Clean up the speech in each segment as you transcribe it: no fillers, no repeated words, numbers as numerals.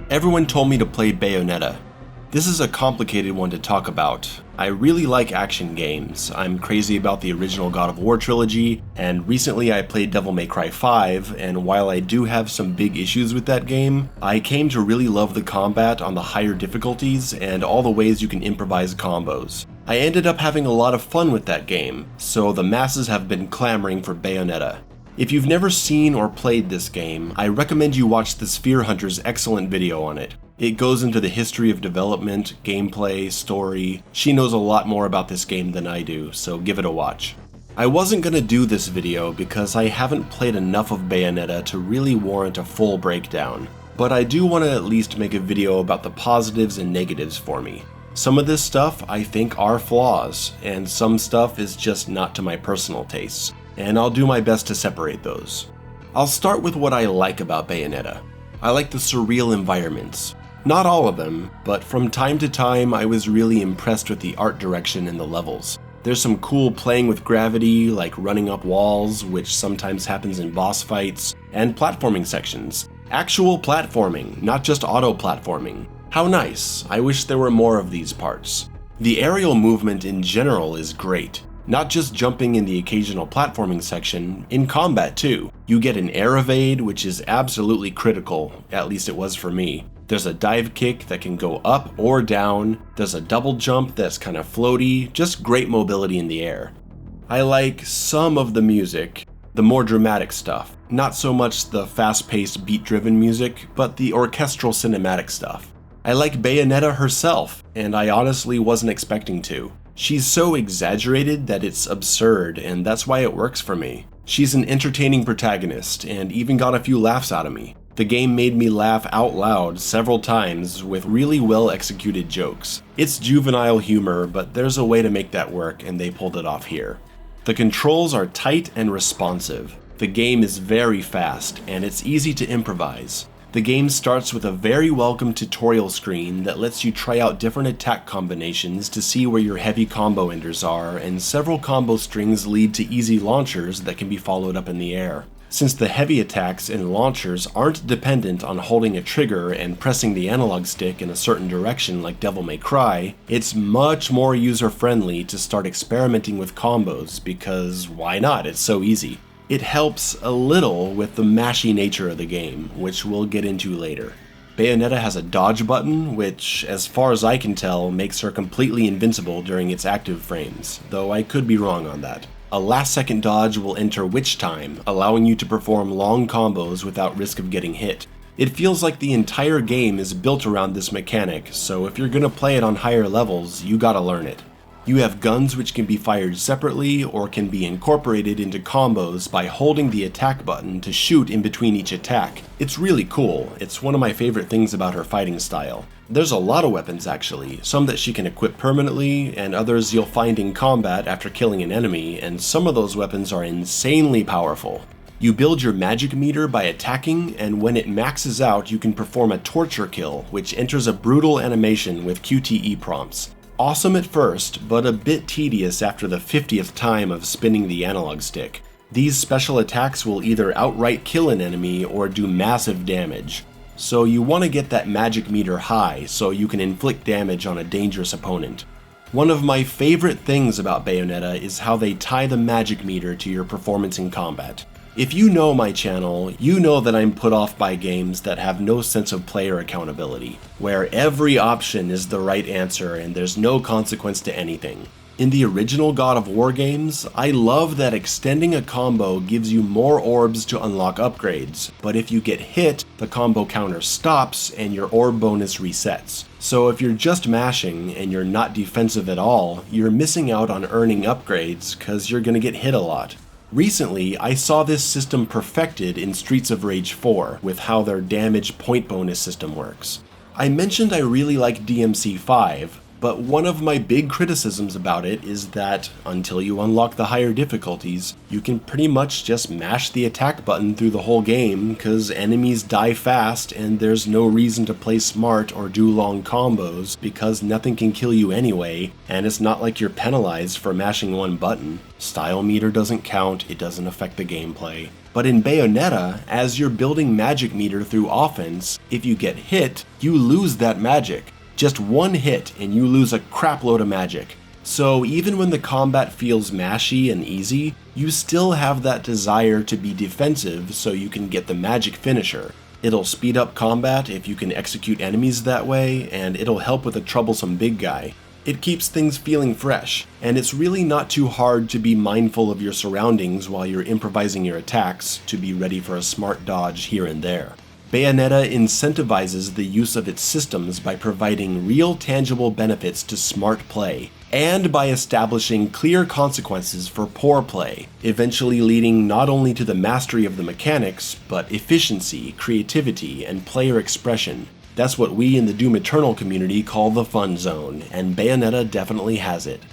Everyone told me to play Bayonetta. This is a complicated one to talk about. I really like action games. I'm crazy about the original God of War trilogy, and recently I played Devil May Cry 5, and while I do have some big issues with that game, I came to really love the combat on the higher difficulties and all the ways you can improvise combos. I ended up having a lot of fun with that game, so the masses have been clamoring for Bayonetta. If you've never seen or played this game, I recommend you watch the Sphere Hunter's excellent video on it. It goes into the history of development, gameplay, story. She knows a lot more about this game than I do, so give it a watch. I wasn't gonna do this video because I haven't played enough of Bayonetta to really warrant a full breakdown, but I do want to at least make a video about the positives and negatives for me. Some of this stuff I think are flaws, and some stuff is just not to my personal tastes, and I'll do my best to separate those. I'll start with what I like about Bayonetta. I like the surreal environments. Not all of them, but from time to time I was really impressed with the art direction in the levels. There's some cool playing with gravity, like running up walls, which sometimes happens in boss fights, and platforming sections. Actual platforming, not just auto-platforming. How nice, I wish there were more of these parts. The aerial movement in general is great. Not just jumping in the occasional platforming section, in combat too. You get an air evade, which is absolutely critical, at least it was for me. There's a dive kick that can go up or down, there's a double jump that's kind of floaty, just great mobility in the air. I like some of the music, the more dramatic stuff. Not so much the fast-paced beat-driven music, but the orchestral cinematic stuff. I like Bayonetta herself, and I honestly wasn't expecting to. She's so exaggerated that it's absurd, and that's why it works for me. She's an entertaining protagonist, and even got a few laughs out of me. The game made me laugh out loud several times with really well executed jokes. It's juvenile humor, but there's a way to make that work, and they pulled it off here. The controls are tight and responsive. The game is very fast, and it's easy to improvise. The game starts with a very welcome tutorial screen that lets you try out different attack combinations to see where your heavy combo enders are, and several combo strings lead to easy launchers that can be followed up in the air. Since the heavy attacks and launchers aren't dependent on holding a trigger and pressing the analog stick in a certain direction like Devil May Cry, it's much more user-friendly to start experimenting with combos because why not? It's so easy. It helps a little with the mashy nature of the game, which we'll get into later. Bayonetta has a dodge button, which, as far as I can tell, makes her completely invincible during its active frames, though I could be wrong on that. A last-second dodge will enter Witch Time, allowing you to perform long combos without risk of getting hit. It feels like the entire game is built around this mechanic, so if you're gonna play it on higher levels, you gotta learn it. You have guns which can be fired separately or can be incorporated into combos by holding the attack button to shoot in between each attack. It's really cool. It's one of my favorite things about her fighting style. There's a lot of weapons actually, some that she can equip permanently and others you'll find in combat after killing an enemy, and some of those weapons are insanely powerful. You build your magic meter by attacking, and when it maxes out you can perform a torture kill, which enters a brutal animation with QTE prompts. Awesome at first, but a bit tedious after the 50th time of spinning the analog stick. These special attacks will either outright kill an enemy or do massive damage. So you want to get that magic meter high so you can inflict damage on a dangerous opponent. One of my favorite things about Bayonetta is how they tie the magic meter to your performance in combat. If you know my channel, you know that I'm put off by games that have no sense of player accountability, where every option is the right answer and there's no consequence to anything. In the original God of War games, I love that extending a combo gives you more orbs to unlock upgrades, but if you get hit, the combo counter stops and your orb bonus resets. So if you're just mashing and you're not defensive at all, you're missing out on earning upgrades because you're gonna get hit a lot. Recently, I saw this system perfected in Streets of Rage 4 with how their damage point bonus system works. I mentioned I really like DMC5, But one of my big criticisms about it is that until you unlock the higher difficulties, you can pretty much just mash the attack button through the whole game because enemies die fast and there's no reason to play smart or do long combos because nothing can kill you anyway, and it's not like you're penalized for mashing one button. Style meter doesn't count, it doesn't affect the gameplay. But in Bayonetta, as you're building magic meter through offense, if you get hit, you lose that magic. Just one hit and you lose a crap load of magic. So even when the combat feels mashy and easy, you still have that desire to be defensive so you can get the magic finisher. It'll speed up combat if you can execute enemies that way, and it'll help with a troublesome big guy. It keeps things feeling fresh, and it's really not too hard to be mindful of your surroundings while you're improvising your attacks to be ready for a smart dodge here and there. Bayonetta incentivizes the use of its systems by providing real tangible benefits to smart play, and by establishing clear consequences for poor play, eventually leading not only to the mastery of the mechanics, but efficiency, creativity, and player expression. That's what we in the Doom Eternal community call the fun zone, and Bayonetta definitely has it.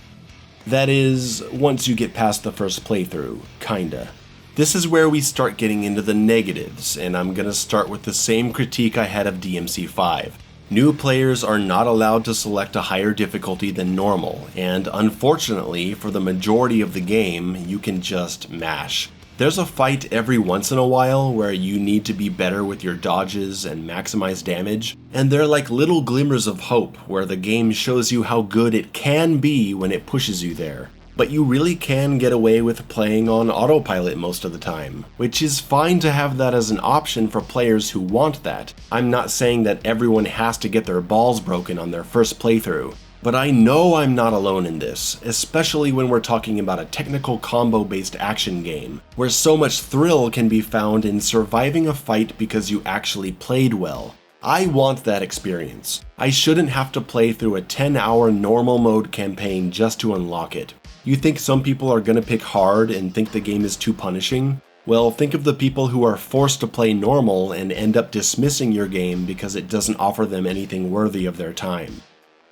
That is, once you get past the first playthrough, kinda. This is where we start getting into the negatives, and I'm gonna start with the same critique I had of DMC5. New players are not allowed to select a higher difficulty than normal, and unfortunately, for the majority of the game, you can just mash. There's a fight every once in a while where you need to be better with your dodges and maximize damage, and they're like little glimmers of hope where the game shows you how good it can be when it pushes you there. But you really can get away with playing on autopilot most of the time, which is fine to have that as an option for players who want that. I'm not saying that everyone has to get their balls broken on their first playthrough, but I know I'm not alone in this, especially when we're talking about a technical combo-based action game, where so much thrill can be found in surviving a fight because you actually played well. I want that experience. I shouldn't have to play through a 10-hour normal mode campaign just to unlock it. You think some people are gonna pick hard and think the game is too punishing? Well, think of the people who are forced to play normal and end up dismissing your game because it doesn't offer them anything worthy of their time.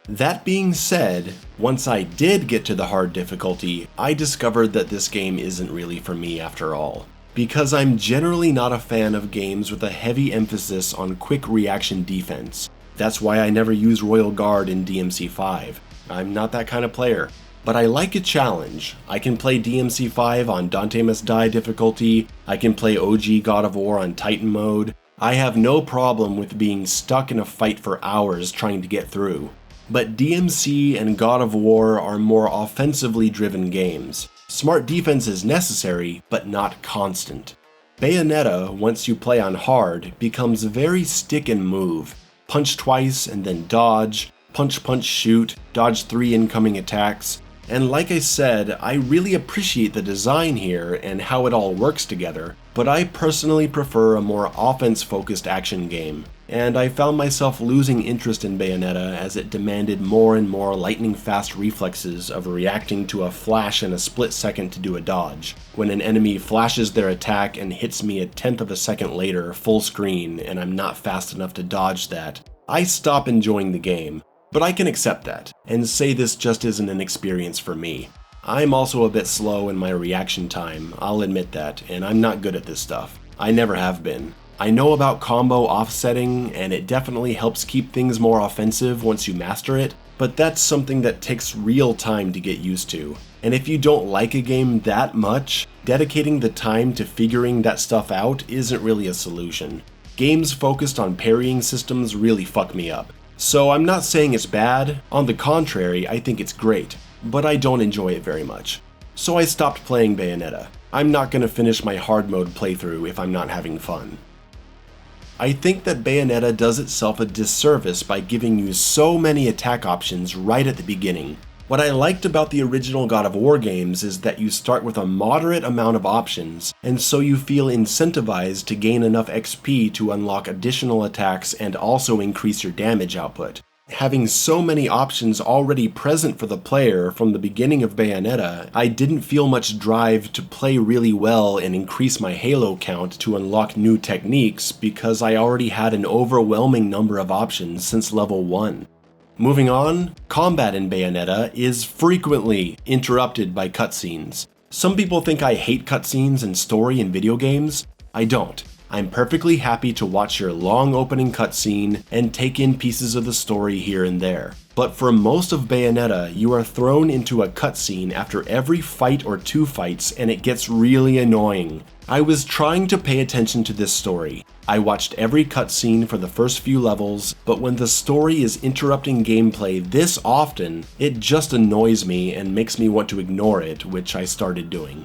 That being said, once I did get to the hard difficulty, I discovered that this game isn't really for me after all. Because I'm generally not a fan of games with a heavy emphasis on quick reaction defense. That's why I never use Royal Guard in DMC5. I'm not that kind of player. But I like a challenge. I can play DMC5 on Dante Must Die difficulty, I can play OG God of War on Titan mode. I have no problem with being stuck in a fight for hours trying to get through. But DMC and God of War are more offensively driven games. Smart defense is necessary, but not constant. Bayonetta, once you play on hard, becomes very stick and move. Punch twice and then dodge, punch punch shoot, dodge 3 incoming attacks. And like I said, I really appreciate the design here and how it all works together, but I personally prefer a more offense-focused action game, and I found myself losing interest in Bayonetta as it demanded more and more lightning-fast reflexes of reacting to a flash in a split second to do a dodge. When an enemy flashes their attack and hits me a tenth of a second later, full screen, and I'm not fast enough to dodge that, I stop enjoying the game. But I can accept that, and say this just isn't an experience for me. I'm also a bit slow in my reaction time, I'll admit that, and I'm not good at this stuff. I never have been. I know about combo offsetting, and it definitely helps keep things more offensive once you master it, but that's something that takes real time to get used to. And if you don't like a game that much, dedicating the time to figuring that stuff out isn't really a solution. Games focused on parrying systems really fuck me up. So I'm not saying it's bad, on the contrary, I think it's great, but I don't enjoy it very much. So I stopped playing Bayonetta. I'm not gonna finish my hard mode playthrough if I'm not having fun. I think that Bayonetta does itself a disservice by giving you so many attack options right at the beginning. What I liked about the original God of War games is that you start with a moderate amount of options, and so you feel incentivized to gain enough XP to unlock additional attacks and also increase your damage output. Having so many options already present for the player from the beginning of Bayonetta, I didn't feel much drive to play really well and increase my Halo count to unlock new techniques because I already had an overwhelming number of options since level 1. Moving on, combat in Bayonetta is frequently interrupted by cutscenes. Some people think I hate cutscenes and story in video games. I don't. I'm perfectly happy to watch your long opening cutscene and take in pieces of the story here and there. But for most of Bayonetta, you are thrown into a cutscene after every fight or two fights, and it gets really annoying. I was trying to pay attention to this story. I watched every cutscene for the first few levels, but when the story is interrupting gameplay this often, it just annoys me and makes me want to ignore it, which I started doing.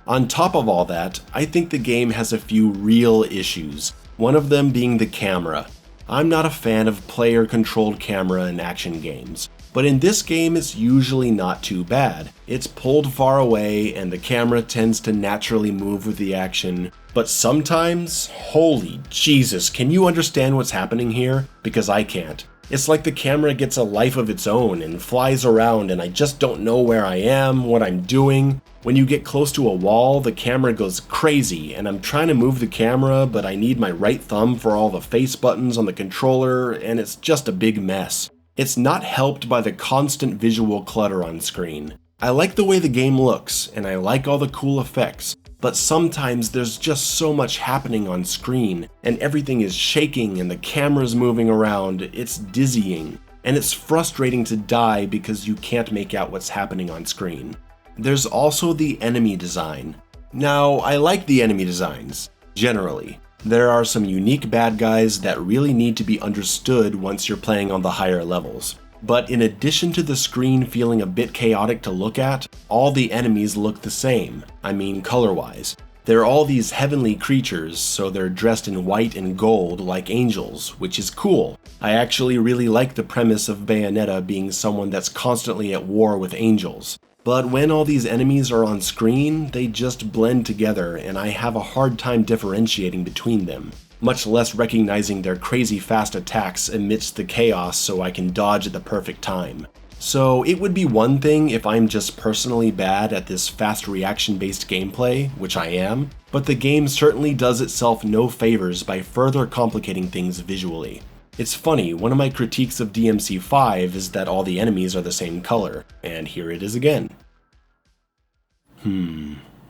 On top of all that, I think the game has a few real issues, one of them being the camera. I'm not a fan of player-controlled camera in action games, but in this game it's usually not too bad. It's pulled far away and the camera tends to naturally move with the action, but sometimes, holy Jesus, can you understand what's happening here? Because I can't. It's like the camera gets a life of its own and flies around and I just don't know where I am, what I'm doing. When you get close to a wall, the camera goes crazy and I'm trying to move the camera, but I need my right thumb for all the face buttons on the controller and it's just a big mess. It's not helped by the constant visual clutter on screen. I like the way the game looks and I like all the cool effects, but sometimes there's just so much happening on screen and everything is shaking and the camera's moving around. It's dizzying and it's frustrating to die because you can't make out what's happening on screen. There's also the enemy design. Now, I like the enemy designs, generally. There are some unique bad guys that really need to be understood once you're playing on the higher levels. But in addition to the screen feeling a bit chaotic to look at, all the enemies look the same, I mean color-wise. They're all these heavenly creatures, so they're dressed in white and gold like angels, which is cool. I actually really like the premise of Bayonetta being someone that's constantly at war with angels. But when all these enemies are on screen, they just blend together and I have a hard time differentiating between them, much less recognizing their crazy fast attacks amidst the chaos so I can dodge at the perfect time. So it would be one thing if I'm just personally bad at this fast reaction-based gameplay, which I am, but the game certainly does itself no favors by further complicating things visually. It's funny, one of my critiques of DMC5 is that all the enemies are the same color, and here it is again.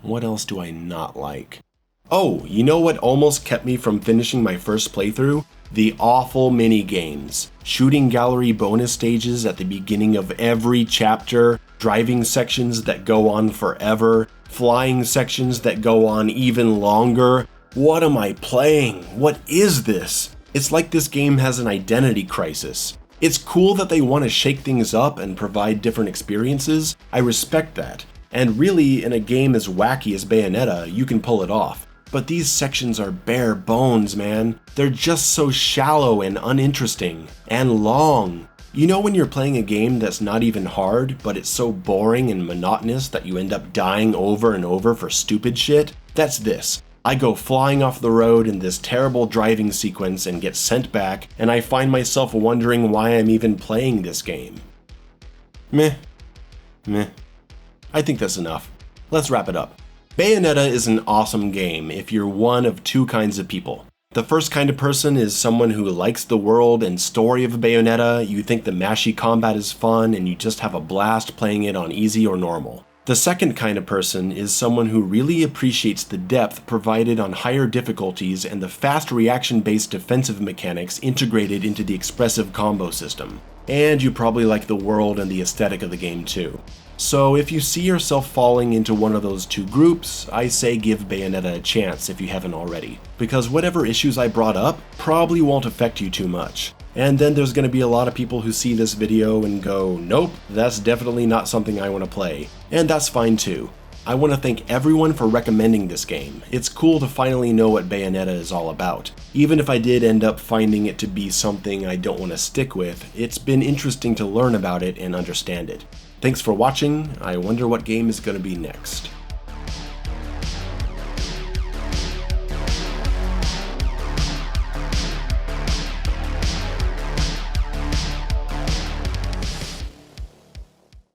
What else do I not like? Oh, you know what almost kept me from finishing my first playthrough? The awful mini-games. Shooting gallery bonus stages at the beginning of every chapter, driving sections that go on forever, flying sections that go on even longer. What am I playing? What is this? It's like this game has an identity crisis. It's cool that they want to shake things up and provide different experiences. I respect that. And really, in a game as wacky as Bayonetta, you can pull it off. But these sections are bare bones, man. They're just so shallow and uninteresting. And long. You know when you're playing a game that's not even hard, but it's so boring and monotonous that you end up dying over and over for stupid shit? That's this. I go flying off the road in this terrible driving sequence and get sent back, and I find myself wondering why I'm even playing this game. Meh. I think that's enough. Let's wrap it up. Bayonetta is an awesome game if you're one of two kinds of people. The first kind of person is someone who likes the world and story of Bayonetta, you think the mashy combat is fun, and you just have a blast playing it on easy or normal. The second kind of person is someone who really appreciates the depth provided on higher difficulties and the fast reaction-based defensive mechanics integrated into the expressive combo system. And you probably like the world and the aesthetic of the game too. So if you see yourself falling into one of those two groups, I say give Bayonetta a chance if you haven't already. Because whatever issues I brought up probably won't affect you too much. And then there's going to be a lot of people who see this video and go, nope, that's definitely not something I want to play. And that's fine too. I want to thank everyone for recommending this game. It's cool to finally know what Bayonetta is all about. Even if I did end up finding it to be something I don't want to stick with, it's been interesting to learn about it and understand it. Thanks for watching. I wonder what game is going to be next.